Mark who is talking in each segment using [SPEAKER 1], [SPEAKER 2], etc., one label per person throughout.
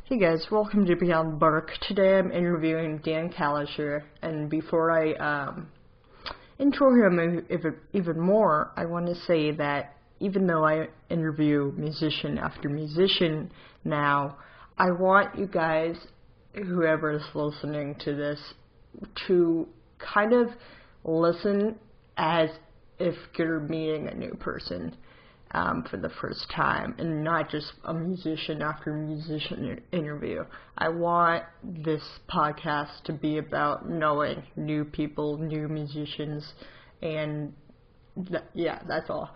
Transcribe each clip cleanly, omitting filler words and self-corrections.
[SPEAKER 1] Hey guys, welcome to Beyond the Bark. Today I'm interviewing Dan Kalisher, and before I intro him even more, I want to say that even though I interview musician after musician now, I want you guys, whoever is listening to this, to kind of listen as if you're meeting a new person for the first time, and not just a musician after musician interview. I want this podcast to be about knowing new people, new musicians, and that's all.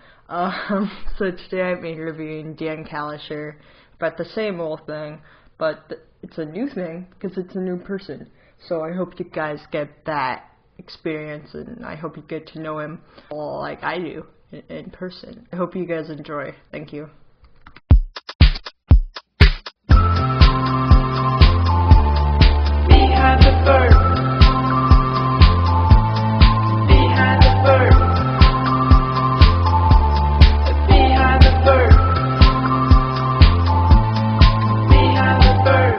[SPEAKER 1] So today I'm interviewing Dan Kalisher about the same old thing, but it's a new thing because it's a new person. So I hope you guys get that experience, and I hope you get to know him like I do in person. I hope you guys enjoy. Thank you.
[SPEAKER 2] Behind the bird. Behind the bird. Behind the bird. Behind the bird.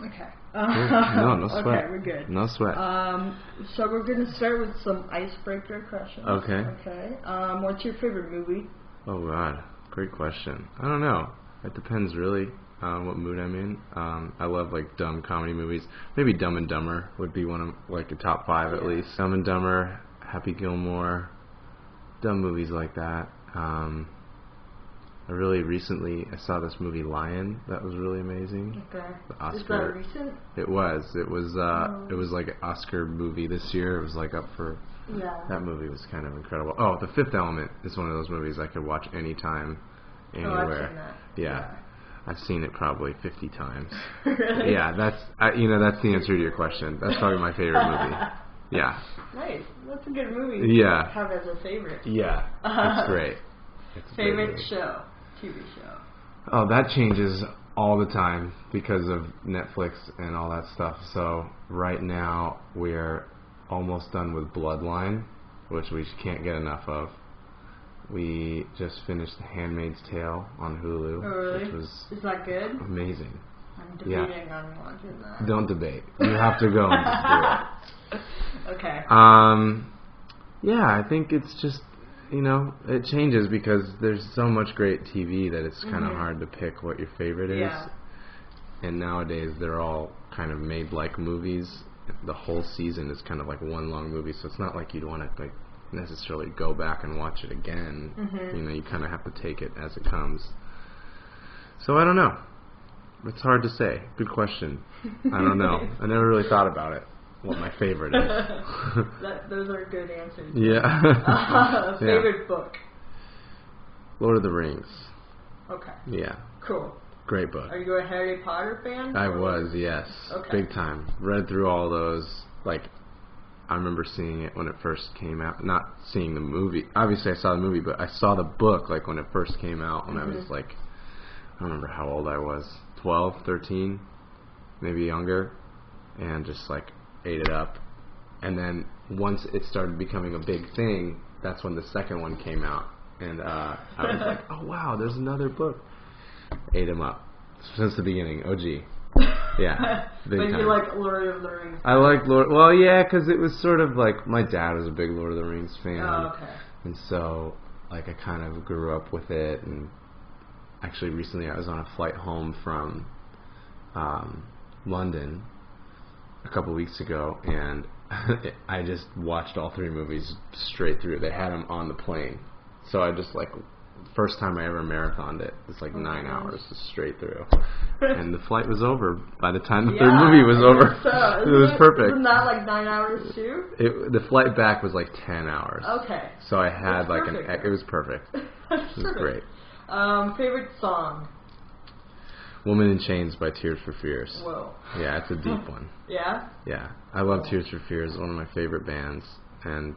[SPEAKER 1] Okay.
[SPEAKER 3] No sweat.
[SPEAKER 1] Okay, we're good.
[SPEAKER 3] No sweat.
[SPEAKER 1] So we're gonna start with some icebreaker questions.
[SPEAKER 3] Okay.
[SPEAKER 1] Okay. What's your favorite movie?
[SPEAKER 3] Oh God, great question. I don't know. It depends really on what mood I'm in. I love like dumb comedy movies. Maybe Dumb and Dumber would be one of like a top 5 at least. Dumb and Dumber, Happy Gilmore, dumb movies like that. I really recently I saw this movie Lion that was really amazing.
[SPEAKER 1] Okay.
[SPEAKER 3] The Oscar.
[SPEAKER 1] Is that recent?
[SPEAKER 3] It was. It was like an Oscar movie this year. It was like up for.
[SPEAKER 1] Yeah.
[SPEAKER 3] That movie was kind of incredible. Oh, The Fifth Element is one of those movies I could watch anytime, anywhere.
[SPEAKER 1] Oh, I've seen that.
[SPEAKER 3] Yeah. I've seen it probably 50 times.
[SPEAKER 1] Really?
[SPEAKER 3] Yeah, that's the answer to your question. That's probably my favorite movie. Yeah.
[SPEAKER 1] Nice. That's a good movie.
[SPEAKER 3] Yeah.
[SPEAKER 1] To have as a favorite.
[SPEAKER 3] Yeah. It's great. It's a great
[SPEAKER 1] Favorite
[SPEAKER 3] movie.
[SPEAKER 1] show, TV show.
[SPEAKER 3] Oh, that changes all the time because of Netflix and all that stuff. So right now we're almost done with Bloodline, which we can't get enough of. We just finished The Handmaid's Tale on Hulu,
[SPEAKER 1] Oh, really?
[SPEAKER 3] which was
[SPEAKER 1] Is that good?
[SPEAKER 3] amazing.
[SPEAKER 1] I'm debating on watching that.
[SPEAKER 3] Don't debate. You have to go and just do it.
[SPEAKER 1] Okay.
[SPEAKER 3] Yeah, I think it's just, it changes because there's so much great TV that it's kind of hard to pick what your favorite is.
[SPEAKER 1] Yeah.
[SPEAKER 3] And nowadays they're all kind of made like movies. The whole season is kind of like one long movie, so it's not like you'd want to like necessarily go back and watch it again. You kind of have to take it as it comes. So I don't know. It's hard to say. Good question. I don't know. I never really thought about it, what my favorite is.
[SPEAKER 1] Those are good answers.
[SPEAKER 3] Yeah.
[SPEAKER 1] Favorite book?
[SPEAKER 3] Lord of the Rings.
[SPEAKER 1] Okay.
[SPEAKER 3] Yeah.
[SPEAKER 1] Cool.
[SPEAKER 3] Great book.
[SPEAKER 1] Are you a Harry Potter fan?
[SPEAKER 3] I was, yes.
[SPEAKER 1] Okay.
[SPEAKER 3] Big time. Read through all those. Like, I remember seeing it when it first came out. Not seeing the movie. Obviously, I saw the movie, but I saw the book, like, when it first came out when I was, like, I don't remember how old I was. 12, 13, maybe younger. And just, like, ate it up. And then once it started becoming a big thing, that's when the second one came out. And I was like, oh, wow, there's another book. Ate him up since the beginning. OG. Yeah.
[SPEAKER 1] But
[SPEAKER 3] Big time.
[SPEAKER 1] you like Lord of the Rings?
[SPEAKER 3] I like Lord. Well, yeah, because it was sort of like my dad was a big Lord of the Rings fan.
[SPEAKER 1] Oh, okay.
[SPEAKER 3] And so, like, I kind of grew up with it. And actually, recently I was on a flight home from London a couple weeks ago, and I just watched all 3 movies straight through. They had them on the plane. So I just, like, first time I ever marathoned it. It's like 9 hours just straight through. And the flight was over by the time the 3rd movie was over.
[SPEAKER 1] So.
[SPEAKER 3] It was perfect.
[SPEAKER 1] Isn't that like 9 hours too?
[SPEAKER 3] The flight back was like 10 hours.
[SPEAKER 1] Okay.
[SPEAKER 3] So I had
[SPEAKER 1] That's
[SPEAKER 3] like
[SPEAKER 1] perfect.
[SPEAKER 3] it was perfect.
[SPEAKER 1] That's
[SPEAKER 3] It was great.
[SPEAKER 1] Favorite song?
[SPEAKER 3] Woman in Chains by Tears for Fears.
[SPEAKER 1] Whoa.
[SPEAKER 3] Yeah, it's a deep one.
[SPEAKER 1] Yeah?
[SPEAKER 3] Yeah. I love Tears for Fears. It's one of my favorite bands. And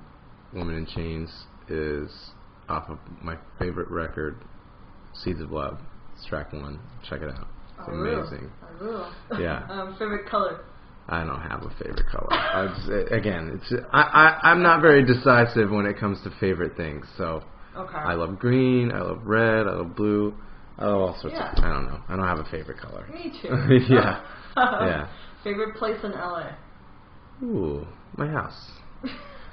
[SPEAKER 3] Woman in Chains is off of my favorite record, Seeds of Love. It's track 1. Check it out. It's amazing.
[SPEAKER 1] I will.
[SPEAKER 3] Yeah.
[SPEAKER 1] Favorite color?
[SPEAKER 3] I don't have a favorite color. I'm not very decisive when it comes to favorite things. So
[SPEAKER 1] Okay.
[SPEAKER 3] I love green, I love red, I love blue. Oh, all sorts
[SPEAKER 1] Yeah.
[SPEAKER 3] of. I don't know. I don't have a favorite color.
[SPEAKER 1] Me too.
[SPEAKER 3] Yeah. Yeah.
[SPEAKER 1] Favorite place in LA?
[SPEAKER 3] Ooh, my house.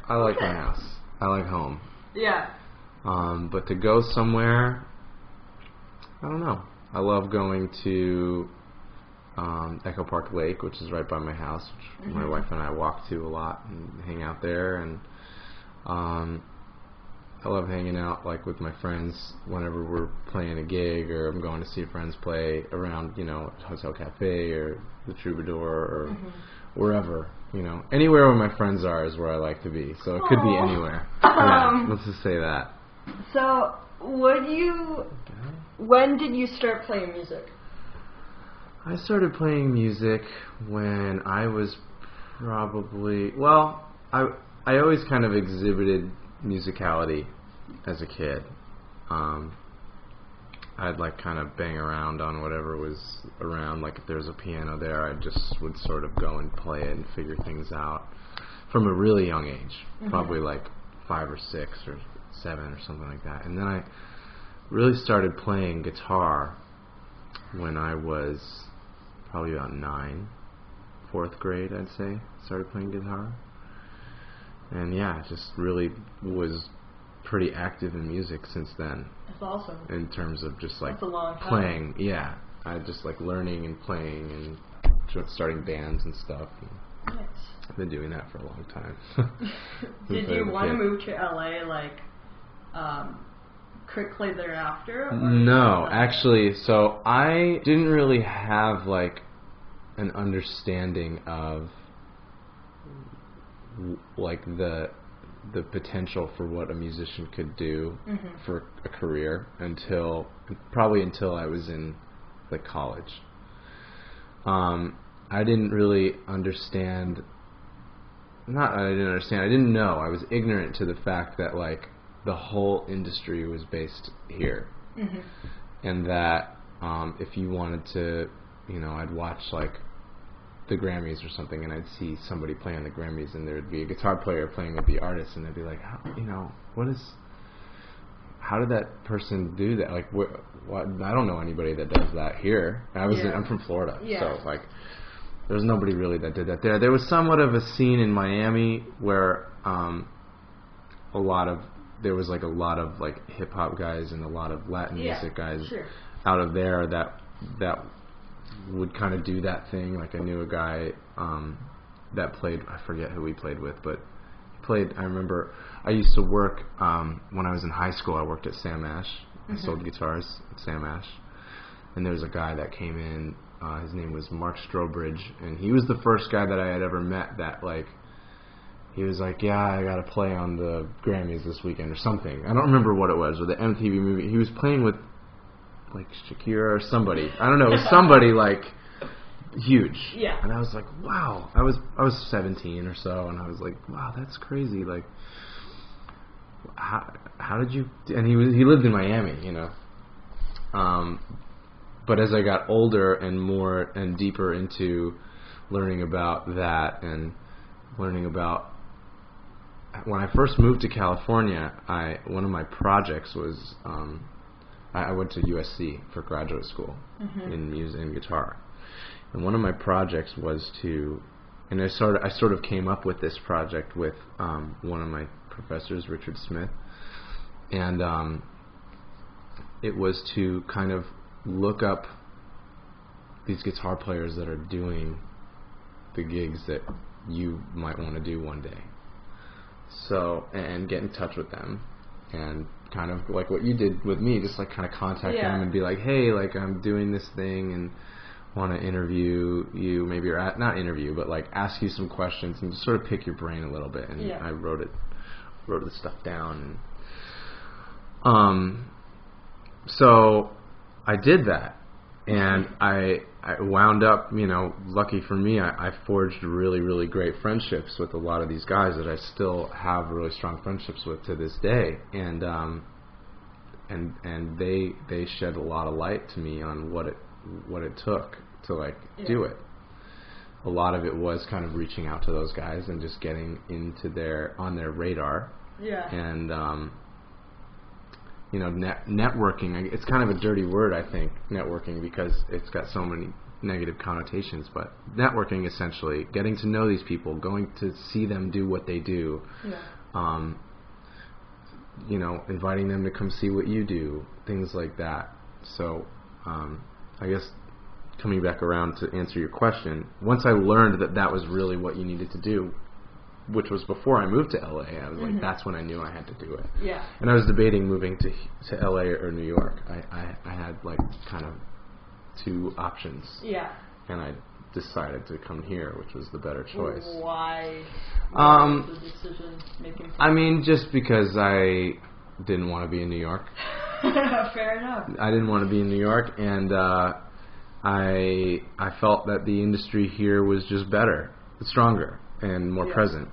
[SPEAKER 3] I like my house. I like home.
[SPEAKER 1] Yeah.
[SPEAKER 3] But to go somewhere, I don't know. I love going to Echo Park Lake, which is right by my house, which my wife and I walk to a lot and hang out there. And I love hanging out like with my friends whenever we're playing a gig or I'm going to see friends play around, Hotel Cafe or the Troubadour or wherever, Anywhere where my friends are is where I like to be. So it could be anywhere. Yeah, let's just say that.
[SPEAKER 1] So, when did you start playing music?
[SPEAKER 3] I started playing music when I was probably, I always kind of exhibited musicality as a kid. I'd like kind of bang around on whatever was around, like if there was a piano there, I just would sort of go and play it and figure things out from a really young age, probably like 5 or 6 or 7 or something like that. And then I really started playing guitar when I was probably about 9, 4th grade, I'd say. Started playing guitar. And yeah, just really was pretty active in music since then.
[SPEAKER 1] That's awesome.
[SPEAKER 3] In terms of just like
[SPEAKER 1] That's a long time.
[SPEAKER 3] playing. Yeah. I just like learning and playing and starting bands and stuff. And
[SPEAKER 1] Nice.
[SPEAKER 3] I've been doing that for a long time.
[SPEAKER 1] Did you want to move to LA quickly thereafter? Or
[SPEAKER 3] No, actually, so I didn't really have like an understanding of like the potential for what a musician could do for a career until I was in like college. I didn't really understand. I didn't know. I was ignorant to the fact that like the whole industry was based here, and that if you wanted to, I'd watch like the Grammys or something, and I'd see somebody play on the Grammys, and there'd be a guitar player playing with the artist, and they'd be like, how did that person do that? Like, what? I don't know anybody that does that here. I'm from Florida, so like, there's nobody really that did that there. There was somewhat of a scene in Miami where there was like a lot of like hip hop guys and a lot of Latin music guys out of there that would kind of do that thing. Like I knew a guy that played, I forget who he played with, but he played, I remember I used to work when I was in high school. I worked at Sam Ash. I sold guitars at Sam Ash, and there was a guy that came in, his name was Mark Strobridge, and he was the first guy that I had ever met that like, he was like, yeah, I gotta play on the Grammys this weekend or something. I don't remember what it was, or the MTV movie. He was playing with like Shakira or somebody. I don't know. It was somebody like huge. Yeah. And I was like, wow. I was 17 or so, and I was like, wow, that's crazy. Like, how did you? And he lived in Miami, But as I got older and more and deeper into learning about that and learning about when I first moved to California, one of my projects was I went to USC for graduate school in music and guitar, and one of my projects was I sort of came up with this project with one of my professors, Richard Smith, and it was to kind of look up these guitar players that are doing the gigs that you might want to do one day. So, and get in touch with them, and kind of like what you did with me, just like kind of contact them and be like, hey, like I'm doing this thing and want to interview you, maybe, or not interview, but like ask you some questions and just sort of pick your brain a little bit. And I wrote the stuff down, and so I did that, and I wound up, lucky for me, I forged really, really great friendships with a lot of these guys that I still have really strong friendships with to this day, and they shed a lot of light to me on what it took to like do it. A lot of it was kind of reaching out to those guys and just getting on their radar, you know, networking. It's kind of a dirty word, I think, networking, because it's got so many negative connotations. But networking, essentially, getting to know these people, going to see them do what they do, you know, inviting them to come see what you do, things like that. So, I guess coming back around to answer your question, once I learned that that was really what you needed to do, which was before I moved to LA, I was like, that's when I knew I had to do it.
[SPEAKER 1] Yeah.
[SPEAKER 3] And I was debating moving to LA or New York. I had like kind of two options.
[SPEAKER 1] Yeah.
[SPEAKER 3] And I decided to come here, which was the better choice.
[SPEAKER 1] Why? What was the decision making?
[SPEAKER 3] I mean, just because I didn't want to be in New York.
[SPEAKER 1] Fair enough.
[SPEAKER 3] I didn't want to be in New York, and I felt that the industry here was just better, stronger, and more present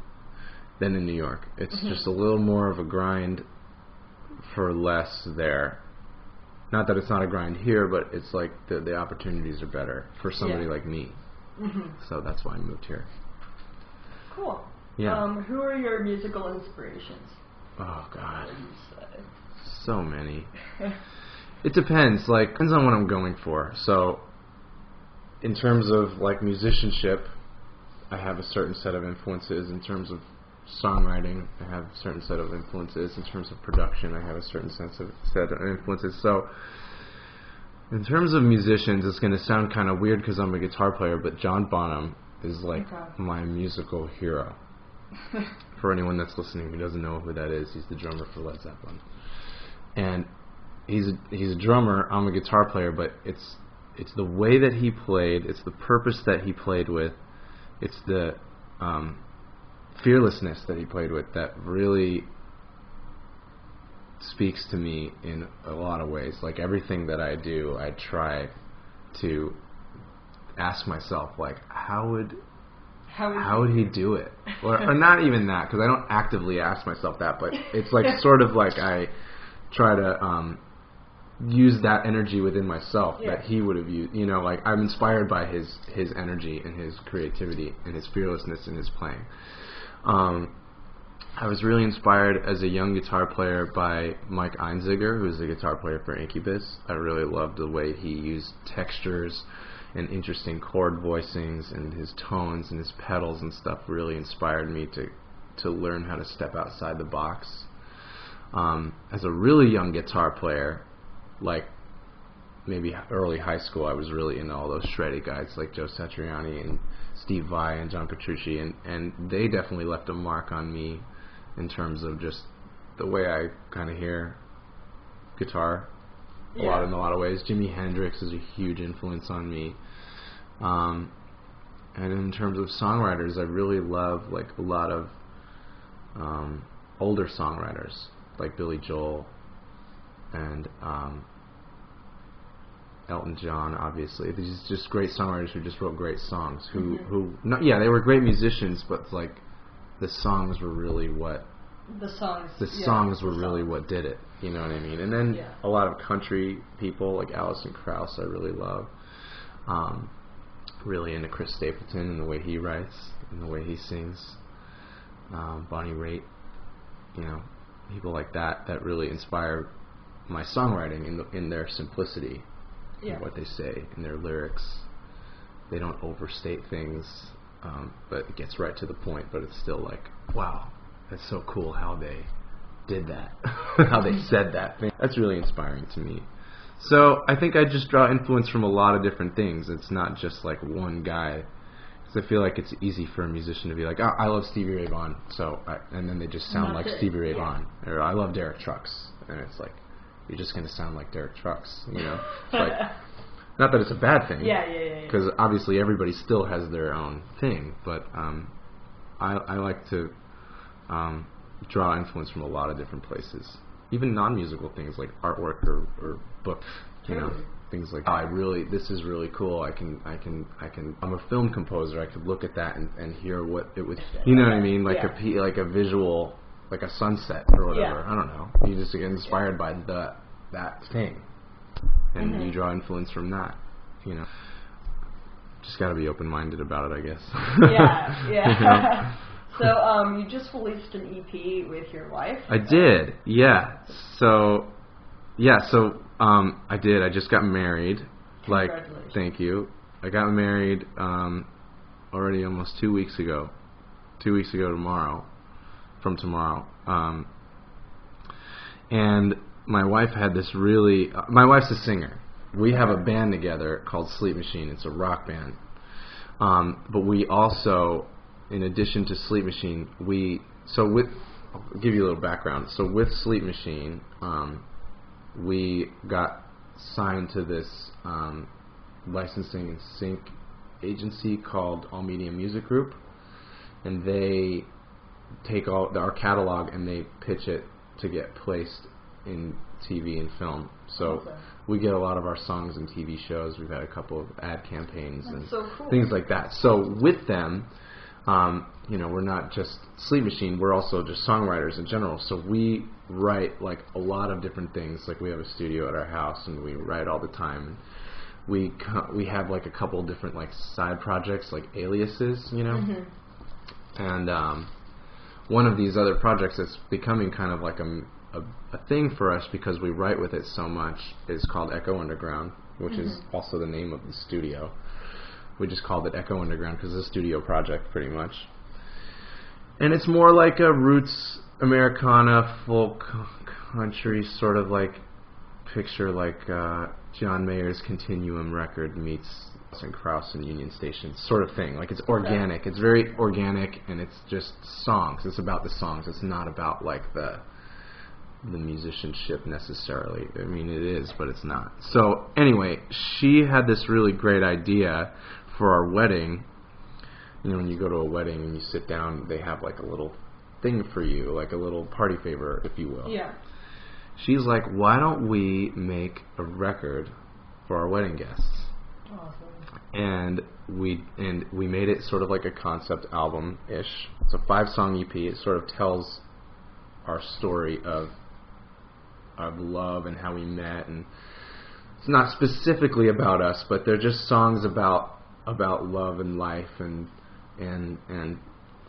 [SPEAKER 3] than in New York. It's just a little more of a grind for less there. Not that it's not a grind here, but it's like the opportunities are better for somebody like me. So that's why I moved here.
[SPEAKER 1] Cool.
[SPEAKER 3] Yeah.
[SPEAKER 1] Who are your musical inspirations?
[SPEAKER 3] Oh, God.
[SPEAKER 1] What do you say?
[SPEAKER 3] So many. It depends. Like, depends on what I'm going for. So, in terms of like musicianship, I have a certain set of influences. In terms of songwriting, I have a certain set of influences. In terms of production, I have a certain set of influences. So, in terms of musicians, it's going to sound kind of weird because I'm a guitar player, but John Bonham is like my musical hero. For anyone that's listening who doesn't know who that is, he's the drummer for Led Zeppelin. And he's a drummer, I'm a guitar player, but it's the way that he played, it's the purpose that he played with, it's the fearlessness that he played with that really speaks to me in a lot of ways. Like, everything that I do, I try to ask myself, like, how would he do it? Or not even that, because I don't actively ask myself that, but it's like sort of like I try to use that energy within myself that he would have used. You know, like, I'm inspired by his energy and his creativity and his fearlessness in his playing. I was really inspired as a young guitar player by Mike Einziger, who's a guitar player for Incubus. I really loved the way he used textures and interesting chord voicings, and his tones and his pedals and stuff really inspired me to learn how to step outside the box. As a really young guitar player, like maybe early high school, I was really into all those shreddy guys like Joe Satriani and Steve Vai and John Petrucci, and they definitely left a mark on me in terms of just the way I kind of hear guitar in a lot of ways. Jimi Hendrix is a huge influence on me. And in terms of songwriters, I really love like a lot of older songwriters like Billy Joel and Elton John, obviously. These just great songwriters who just wrote great songs. They were great musicians, but like the songs were really what really what did it. You know what I mean? And then a lot of country people like Alison Krauss, I really love. Really into Chris Stapleton and the way he writes and the way he sings. Bonnie Raitt, you know, people like that really inspire my songwriting in their simplicity, in what they say, in their lyrics. They don't overstate things, but it gets right to the point. But it's still like, wow, that's so cool how they did that, how they said that thing. That's really inspiring to me. So I think I just draw influence from a lot of different things. It's not just like one guy. Because I feel like it's easy for a musician to be like, oh, I love Stevie Ray Vaughan, and then they just sound like Stevie Ray Vaughan. Or I love Derek Trucks, and it's like, you're just going to sound like Derek Trucks, you know? Like, not that it's a bad thing. Because obviously everybody still has their own thing, but I like to draw influence from a lot of different places. Even non-musical things like artwork or book, you know, things like this is really cool. I'm a film composer. I could look at that and hear what it would, you know what I mean? Like a visual, like a sunset or whatever. I don't know. You just get inspired by that thing, and you draw influence from that. You know, just got to be open-minded about it, I guess. You know?
[SPEAKER 1] So, you just released an EP with your wife?
[SPEAKER 3] I did, yeah. So, yeah, so I did. I just got married. Like,
[SPEAKER 1] Congratulations.
[SPEAKER 3] thank you. I got married already almost 2 weeks ago. 2 weeks ago from tomorrow. And my wife had this really... my wife's a singer. We have a band together called Sleep Machine. It's a rock band. But we also, in addition to Sleep Machine, I'll give you a little background. So with Sleep Machine, we got signed to this licensing and sync agency called All Media Music Group, and they take our catalog and they pitch it to get placed in TV and film. So we get a lot of our songs in TV shows. We've had a couple of ad campaigns and things like that. So with them, we're not just Sleep Machine, we're also just songwriters in general. So we write like a lot of different things. Like we have a studio at our house and we write all the time. We have like a couple different like side projects, like aliases, and one of these other projects that's becoming kind of like a thing for us because we write with it so much is called Echo Underground, which is also the name of the studio. We just called it Echo Underground because it's a studio project pretty much. And it's more like a roots Americana folk country sort of like picture, like John Mayer's Continuum record meets and Krauss and Union Station sort of thing. Like it's organic. It's very organic and it's just songs. It's about the songs. It's not about like the musicianship necessarily. I mean, it is, but it's not. So anyway, she had this really great idea for our wedding. When you go to a wedding and you sit down, they have like a little thing for you, like a little party favor, if you will.
[SPEAKER 1] Yeah.
[SPEAKER 3] She's like, why don't we make a record for our wedding guests?
[SPEAKER 1] Awesome.
[SPEAKER 3] And we made it sort of like a concept album-ish. It's a 5-song EP. It sort of tells our story of love and how we met, and it's not specifically about us, but they're just songs about love and life and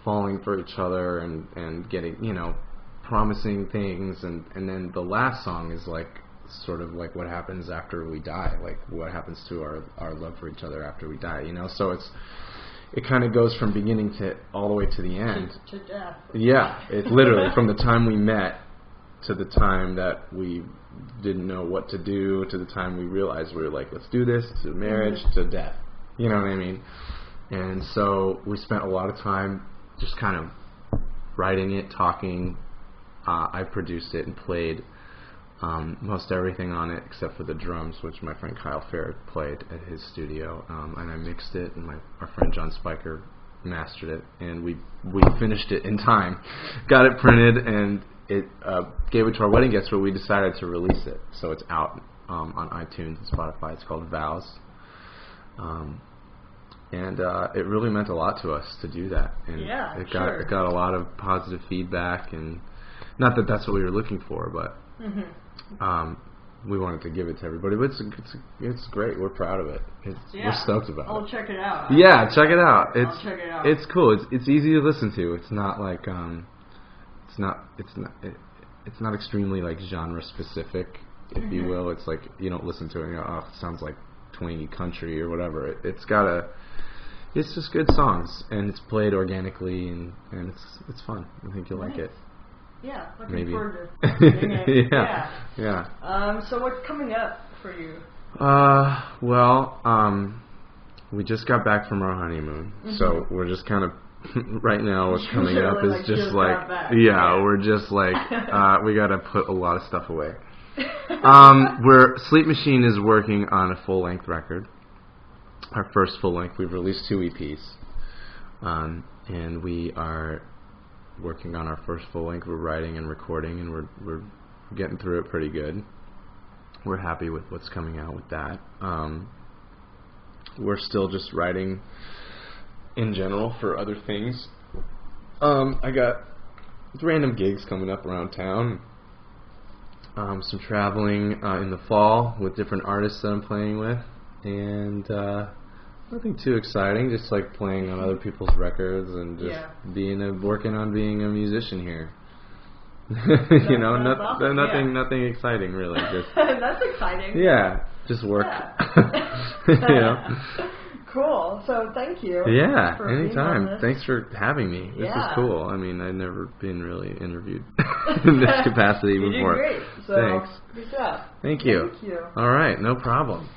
[SPEAKER 3] falling for each other and getting, promising things, and then the last song is like sort of like what happens after we die, like what happens to our love for each other after we die, so it kind of goes from beginning to all the way to the end.
[SPEAKER 1] To death.
[SPEAKER 3] Yeah, it's literally from the time we met to the time that we didn't know what to do to the time we realized we were like, let's do this, to marriage, to death. You know what I mean? And so we spent a lot of time just kind of writing it, talking. I produced it and played most everything on it except for the drums, which my friend Kyle Fair played at his studio, and I mixed it, and our friend John Spiker mastered it, and we finished it in time, got it printed, and it gave it to our wedding guests, but we decided to release it, so it's out on iTunes and Spotify. It's called Vows, and it really meant a lot to us to do that, and it got a lot of positive feedback, and not that that's what we were looking for, but we wanted to give it to everybody. But it's great. We're proud of it. We're stoked about it.
[SPEAKER 1] I'll check it out.
[SPEAKER 3] Check it out.
[SPEAKER 1] I'll check it out.
[SPEAKER 3] It's cool. It's easy to listen to. It's not like it's not extremely like genre specific, if you will. It's like you don't listen to it and go, oh, it sounds like twangy country or whatever. It's just good songs, and it's played organically, and it's fun. I think you'll like it.
[SPEAKER 1] Yeah, looking
[SPEAKER 3] Maybe.
[SPEAKER 1] forward to hearing it.
[SPEAKER 3] Yeah.
[SPEAKER 1] So what's coming up for you?
[SPEAKER 3] We just got back from our honeymoon, so we're just kind of right now what's coming up is just like we're just like we got to put a lot of stuff away. Sleep Machine is working on a full-length record, our first full-length. We've released 2 EPs, and we are working on our first full-length. We're writing and recording, and we're getting through it pretty good. We're happy with what's coming out with that. We're still just writing in general for other things. I got random gigs coming up around town. Some traveling in the fall with different artists that I'm playing with, and nothing too exciting. Just like playing on other people's records and just working on being a musician here. You know,
[SPEAKER 1] That's awesome,
[SPEAKER 3] nothing exciting really. Just
[SPEAKER 1] That's exciting.
[SPEAKER 3] yeah, just work.
[SPEAKER 1] Yeah.
[SPEAKER 3] You know.
[SPEAKER 1] Cool. So thank you.
[SPEAKER 3] Yeah,
[SPEAKER 1] for being on
[SPEAKER 3] anytime.
[SPEAKER 1] this.
[SPEAKER 3] Thanks for having me. This is
[SPEAKER 1] Yeah.
[SPEAKER 3] cool. I mean, I've never been really interviewed in this capacity
[SPEAKER 1] You
[SPEAKER 3] before.
[SPEAKER 1] did great. So,
[SPEAKER 3] Thanks.
[SPEAKER 1] Good job.
[SPEAKER 3] Thank you.
[SPEAKER 1] Thank you.
[SPEAKER 3] All right, no problem.